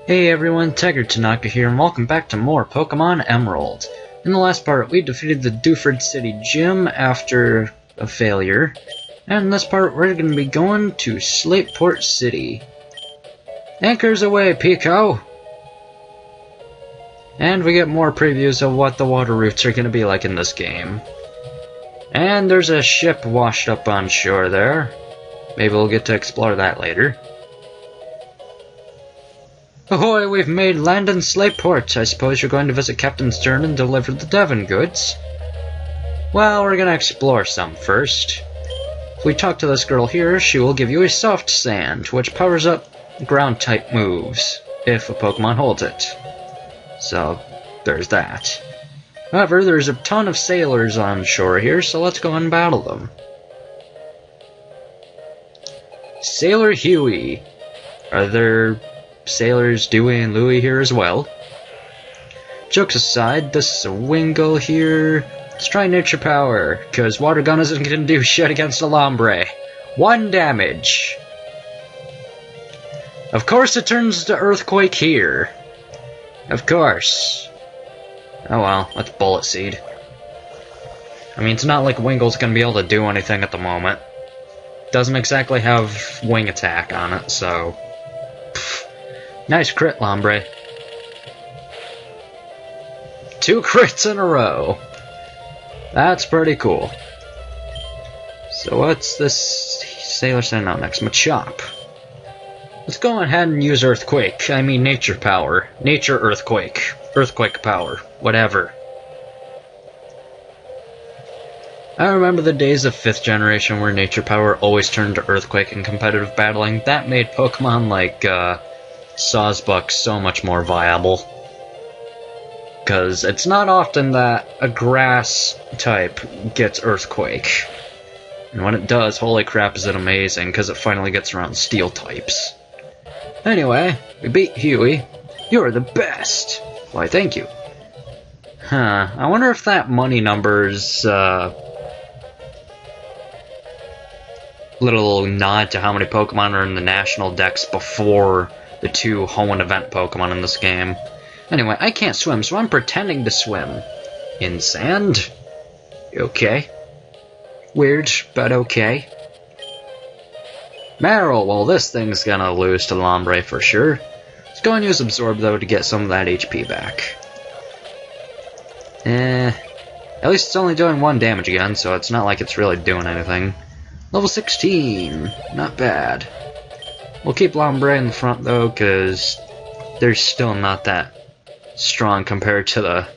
Hey everyone, Tigertenaka here, and welcome back to more Pokemon Emerald. In the last part, we defeated the Dewford City Gym after a failure, and in this part, we're going to be going to Slateport City. Anchors away, Pico! And we get more previews of what the water routes are going to be like in this game. And there's a ship washed up on shore there. Maybe we'll get to explore that later. Ahoy, we've made land in Slateport. I suppose you're going to visit Captain Stern and deliver the Devon goods? Well, we're gonna explore some first. If we talk to this girl here, she will give you a soft sand, which powers up ground-type moves, if a Pokemon holds it. So, there's that. However, there's a ton of sailors on shore here, so let's go and battle them. Sailor Huey. Are there Sailors Dewey and Louie here as well? Jokes aside, this is a Wingull here. Let's try Nature Power, because Water Gun isn't going to do shit against a Lombre. 1 damage. Of course it turns to Earthquake here. Of course. Oh well, let's Bullet Seed. I mean, it's not like Wingull's going to be able to do anything at the moment. Doesn't exactly have Wing Attack on it, so... Nice crit, Lombre. 2 crits in a row. That's pretty cool. So what's this sailor sending out next? Machop. Let's go ahead and use Earthquake. I mean Nature Power. Nature Earthquake. Earthquake Power. Whatever. I remember the days of 5th generation where Nature Power always turned to Earthquake in competitive battling. That made Pokemon like, SwagBucks so much more viable. Because it's not often that a grass type gets Earthquake. And when it does, holy crap is it amazing, because it finally gets around steel types. Anyway, we beat Huey. You're the best! Why, thank you. Huh, I wonder if that money number's, little nod to how many Pokemon are in the national dex before the 2 Hoenn event Pokemon in this game. Anyway, I can't swim, so I'm pretending to swim. In sand? Okay. Weird, but okay. Meryl, well this thing's gonna lose to Lombre for sure. Let's go and use Absorb though to get some of that HP back. At least it's only doing 1 damage again, so it's not like it's really doing anything. Level 16, not bad. We'll keep Lombre in the front though, because they're still not that strong compared to the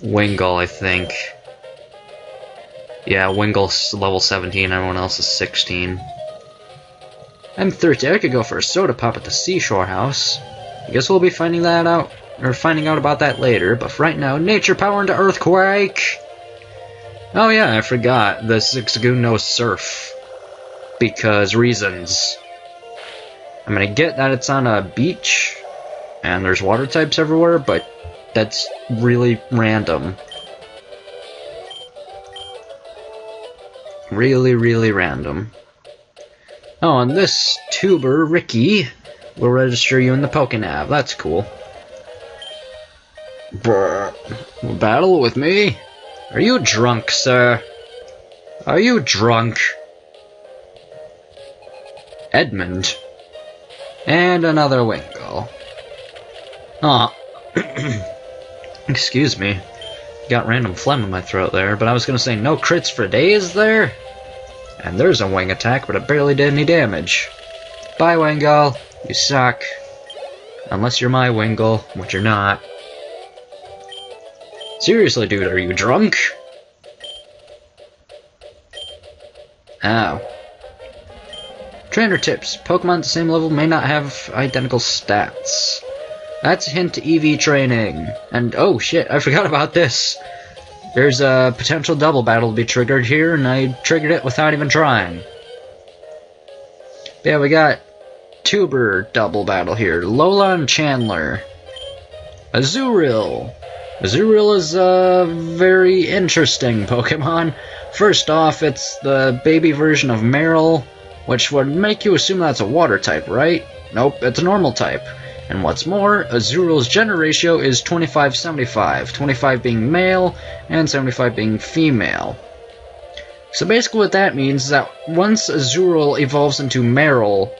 Wingull, I think. Yeah, Wingull's level 17, everyone else is 16. I'm 30, I could go for a soda pop at the Seashore House. I guess we'll be finding that out, or finding out about that later, but for right now, Nature Power into Earthquake! Oh yeah, I forgot, the Zigzagoon knows Surf. Because reasons. I'm gonna get that it's on a beach, and there's water types everywhere, but that's really random. Really, really random. Oh, and this tuber, Ricky, will register you in the Pokénav. That's cool. Brr. Battle with me? Are you drunk, sir? Are you drunk? Edmund. And another Wingull. Aw. Excuse me. Got random phlegm in my throat there, but I was gonna say no crits for days there? And there's a wing attack, but it barely did any damage. Bye, Wingull. You suck. Unless you're my Wingull, which you're not. Seriously, dude, are you drunk? Ow. Trainer tips. Pokemon at the same level may not have identical stats. That's a hint to EV training. And oh shit, I forgot about this. There's a potential double battle to be triggered here, and I triggered it without even trying. Yeah, we got Tuber double battle here. Lola and Chandler. Azurill. Azurill is a very interesting Pokemon. First off, it's the baby version of Meryl, which would make you assume that's a water type, right? Nope, it's a normal type. And what's more, Azuriel's gender ratio is 25-75, 25 being male and 75 being female. So basically what that means is that once Azuriel evolves into Meryl,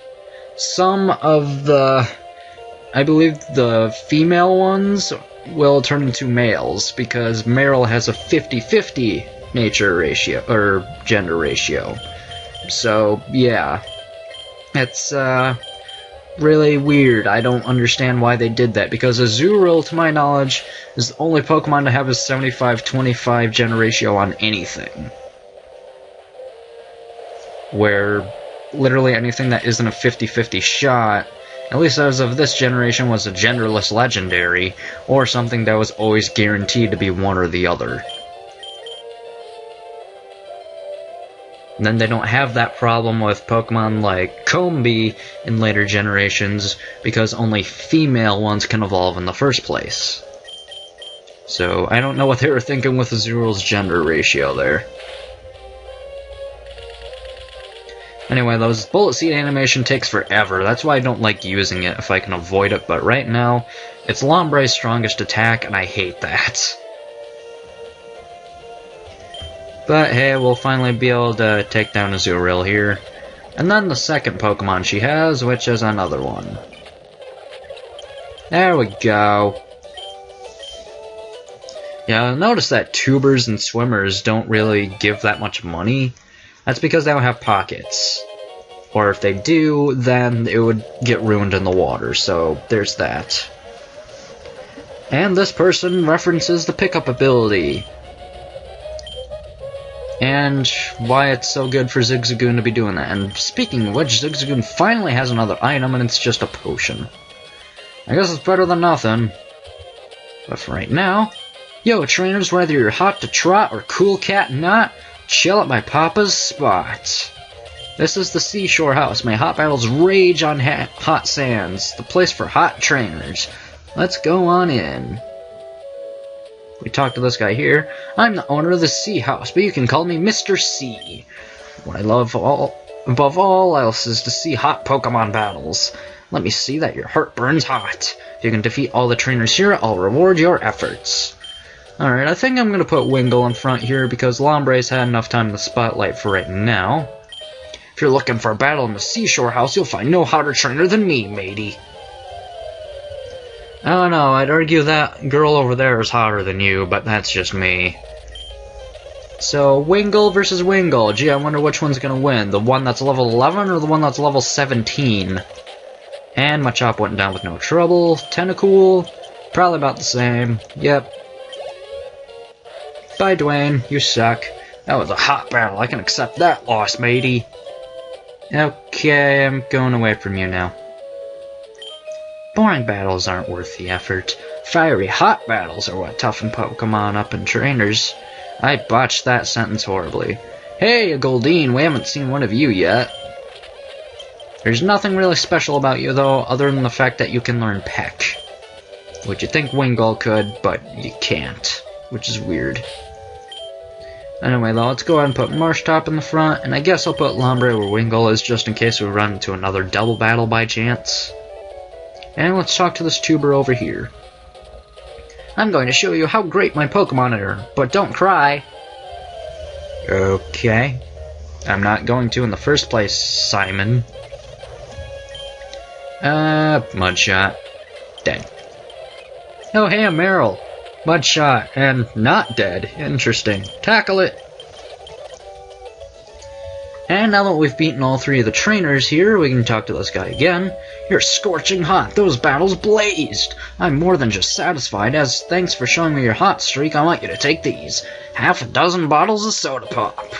some of the, I believe the female ones will turn into males, because Meryl has a 50-50 nature ratio, or gender ratio. So, yeah. It's, really weird. I don't understand why they did that, because Azuriel, to my knowledge, is the only Pokemon to have a 75-25 gender ratio on anything. Where literally anything that isn't a 50-50 shot, at least as of this generation, was a genderless legendary, or something that was always guaranteed to be one or the other. And then they don't have that problem with Pokemon like Combee in later generations, because only female ones can evolve in the first place. So, I don't know what they were thinking with Azuriel's gender ratio there. Anyway, those Bullet Seed animation takes forever. That's why I don't like using it if I can avoid it, but right now, it's Lombre's strongest attack, and I hate that. But hey, we'll finally be able to take down Azuriel here. And then the second Pokemon she has, which is another one. There we go. Yeah, notice that tubers and swimmers don't really give that much money. That's because they don't have pockets. Or if they do, then it would get ruined in the water, so there's that. And this person references the pickup ability. And why it's so good for Zigzagoon to be doing that. And speaking of which, Zigzagoon finally has another item, and it's just a potion. I guess it's better than nothing. But for right now, yo trainers, whether you're hot to trot or cool cat not, chill at my papa's spot. This is the Seashore House. May hot battles rage on hot sands. The place for hot trainers. Let's go on in. We talk to this guy here. I'm the owner of the Sea House, but you can call me Mr. C. What I love above all else is to see hot Pokemon battles. Let me see that your heart burns hot. If you can defeat all the trainers here, I'll reward your efforts. Alright, I think I'm going to put Wingull in front here because Lombre's had enough time in the spotlight for right now. If you're looking for a battle in the Seashore House, you'll find no hotter trainer than me, matey. I don't know, I'd argue that girl over there is hotter than you, but that's just me. So, Wingull versus Wingull. Gee, I wonder which one's gonna win. The one that's level 11 or the one that's level 17? And Machop went down with no trouble. Tentacool, probably about the same. Yep. Bye, Dwayne. You suck. That was a hot battle. I can accept that loss, matey. Okay, I'm going away from you now. Boring battles aren't worth the effort. Fiery hot battles are what toughen Pokemon up in trainers. I botched that sentence horribly. Hey, Goldeen, we haven't seen one of you yet. There's nothing really special about you, though, other than the fact that you can learn Peck. Which you'd think Wingull could, but you can't. Which is weird. Anyway, though, let's go ahead and put Marshtop in the front, and I guess I'll put Lombre where Wingull is just in case we run into another double battle by chance. And let's talk to this tuber over here. I'm going to show you how great my Pokemon are, but don't cry. Okay. I'm not going to in the first place, Simon. Mudshot. Dead. Oh, hey, I'm Meryl. Mudshot, and not dead. Interesting. Tackle it! And now that we've beaten all three of the trainers here, we can talk to this guy again. You're scorching hot. Those battles blazed. I'm more than just satisfied. As thanks for showing me your hot streak, I want you to take these. Half a dozen bottles of soda pop.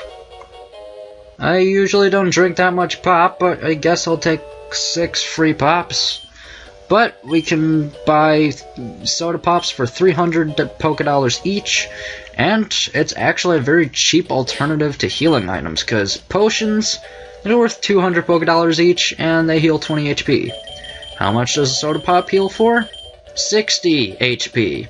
I usually don't drink that much pop, but I guess I'll take 6 free pops. But we can buy soda pops for 300 Pokédollars each, and it's actually a very cheap alternative to healing items, because potions, they're worth 200 Pokédollars each, and they heal 20 HP. How much does a soda pop heal for? 60 HP.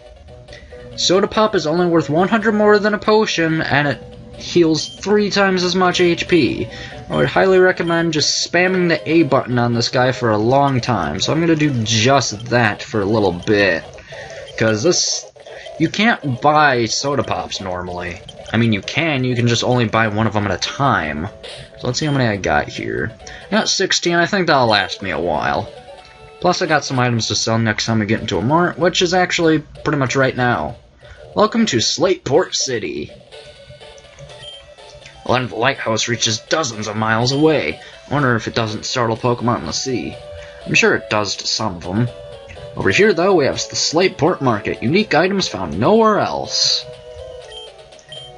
Soda pop is only worth 100 more than a potion, and it heals 3 times as much HP. I would highly recommend just spamming the A button on this guy for a long time. So I'm going to do just that for a little bit. Because you can't buy soda pops normally. I mean, you can just only buy one of them at a time. So let's see how many I got here. I got 16, I think that'll last me a while. Plus I got some items to sell next time we get into a mart, which is actually pretty much right now. Welcome to Slateport City. The lighthouse reaches dozens of miles away. I wonder if it doesn't startle Pokemon in the sea. I'm sure it does to some of them. Over here, though, we have the Slateport Market. Unique items found nowhere else.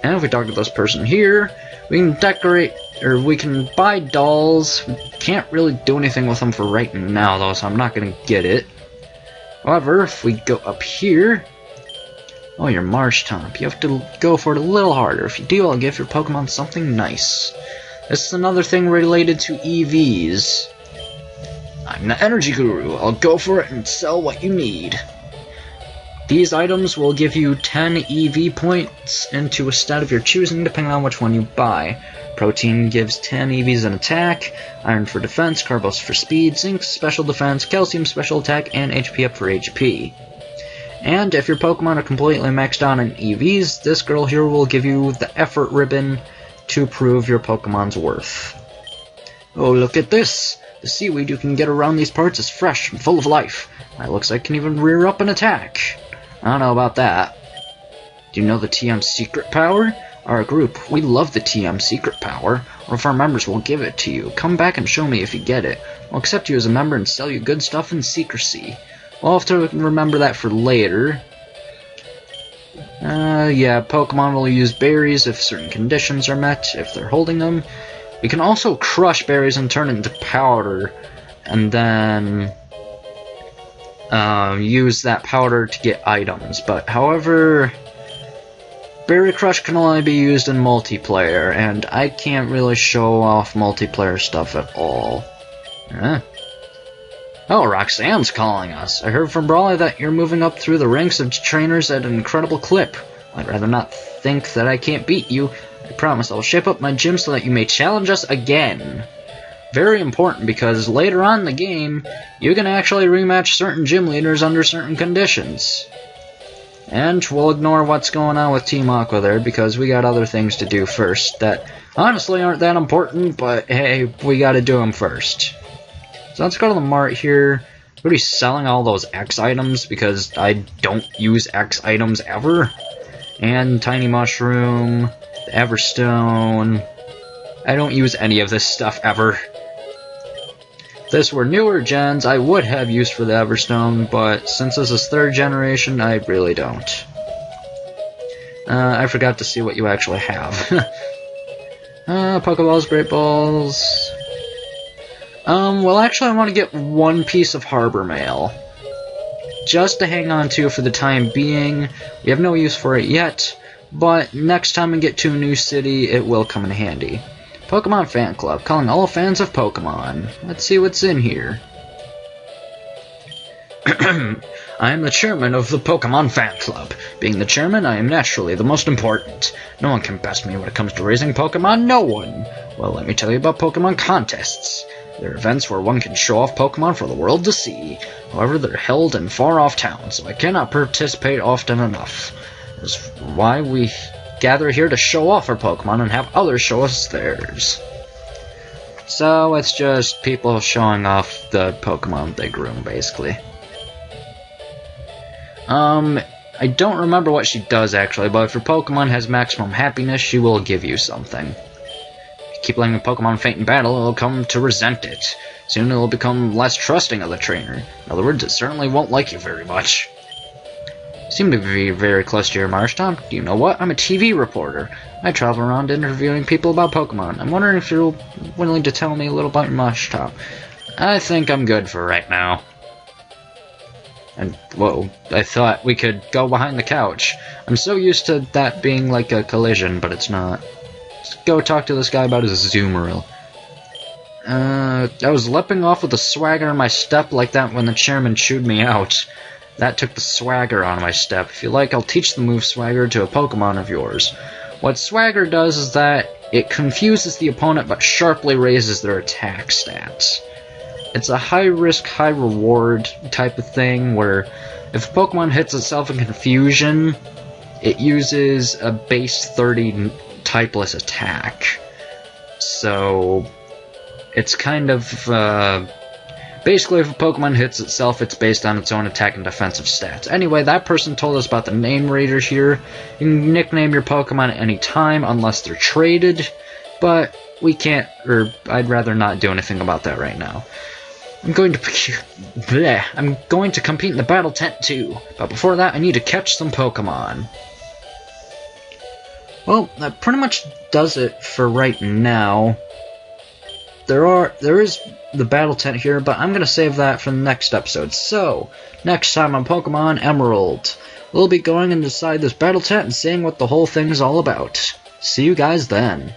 And if we talk to this person here, we can decorate, or we can buy dolls. We can't really do anything with them for right now, though, so I'm not going to get it. However, if we go up here... Oh, your Marshtomp. You have to go for it a little harder. If you do, I'll give your Pokemon something nice. This is another thing related to EVs. I'm the Energy Guru. I'll go for it and sell what you need. These items will give you 10 EV points into a stat of your choosing, depending on which one you buy. Protein gives 10 EVs in attack, Iron for defense, Carbos for speed, Zinc special defense, Calcium special attack, and HP up for HP. And if your Pokemon are completely maxed out in EVs, this girl here will give you the effort ribbon to prove your Pokemon's worth. Oh, look at this! The seaweed you can get around these parts is fresh and full of life. It looks like it can even rear up and attack. I don't know about that. Do you know the TM secret power? Our group, we love the TM secret power. One of our members will give it to you. Come back and show me if you get it. I'll accept you as a member and sell you good stuff in secrecy. We'll have to remember that for later. Yeah, Pokemon will use berries if certain conditions are met, if they're holding them. We can also crush berries and turn it into powder, and then use that powder to get items. But, however, Berry Crush can only be used in multiplayer, and I can't really show off multiplayer stuff at all. Oh, Roxanne's calling us. I heard from Brawley that you're moving up through the ranks of trainers at an incredible clip. I'd rather not think that I can't beat you. I promise I'll shape up my gym so that you may challenge us again. Very important, because later on in the game, you can actually rematch certain gym leaders under certain conditions. And we'll ignore what's going on with Team Aqua there, because we got other things to do first that honestly aren't that important, but hey, we gotta do them first. So let's go to the mart here. We're already selling all those X items, because I don't use X items ever. And Tiny Mushroom... the Everstone. I don't use any of this stuff ever. If this were newer gens, I would have used for the Everstone, but since this is 3rd generation, I really don't. I forgot to see what you actually have. Pokeballs, Great Balls. Well, actually, I want to get one piece of Harbor Mail. Just to hang on to for the time being. We have no use for it yet. But next time we get to a new city, it will come in handy. Pokemon Fan Club, calling all fans of Pokemon. Let's see what's in here. I am the chairman of the Pokemon Fan Club. Being the chairman, I am naturally the most important. No one can best me when it comes to raising Pokemon, no one! Well, let me tell you about Pokemon contests. They're events where one can show off Pokemon for the world to see. However, they're held in far-off towns, so I cannot participate often enough. That's why we gather here to show off our Pokemon and have others show us theirs. So it's just people showing off the Pokemon they groom, basically. I don't remember what she does actually, but if your Pokemon has maximum happiness, she will give you something. If you keep letting a Pokemon faint in battle, it will come to resent it. Soon it will become less trusting of the trainer. In other words, it certainly won't like you very much. You seem to be very close to your Marshtomp. Do you know what? I'm a TV reporter. I travel around interviewing people about Pokemon. I'm wondering if you're willing to tell me a little about your Marshtomp. I think I'm good for right now. And, whoa, I thought we could go behind the couch. I'm so used to that being like a collision, but it's not. Let's go talk to this guy about his Zoomeril. I was leaping off with a swagger in my step like that when the chairman chewed me out. That took the swagger on my step. If you like, I'll teach the move swagger to a Pokemon of yours. What Swagger does is that it confuses the opponent but sharply raises their attack stats. It's a high-risk, high-reward type of thing where if a Pokemon hits itself in confusion, it uses a base 30 typeless attack. So it's kind of basically if a Pokemon hits itself, it's based on its own attack and defensive stats. Anyway, that person told us about the name raiders here. You can nickname your Pokemon at any time unless they're traded, but we can't, or I'd rather not do anything about that right now. I'm going to compete in the battle tent too, but before that I need to catch some Pokemon. Well, that pretty much does it for right now. There is the battle tent here, but I'm going to save that for the next episode. So, next time on Pokemon Emerald, we'll be going inside this battle tent and seeing what the whole thing's all about. See you guys then.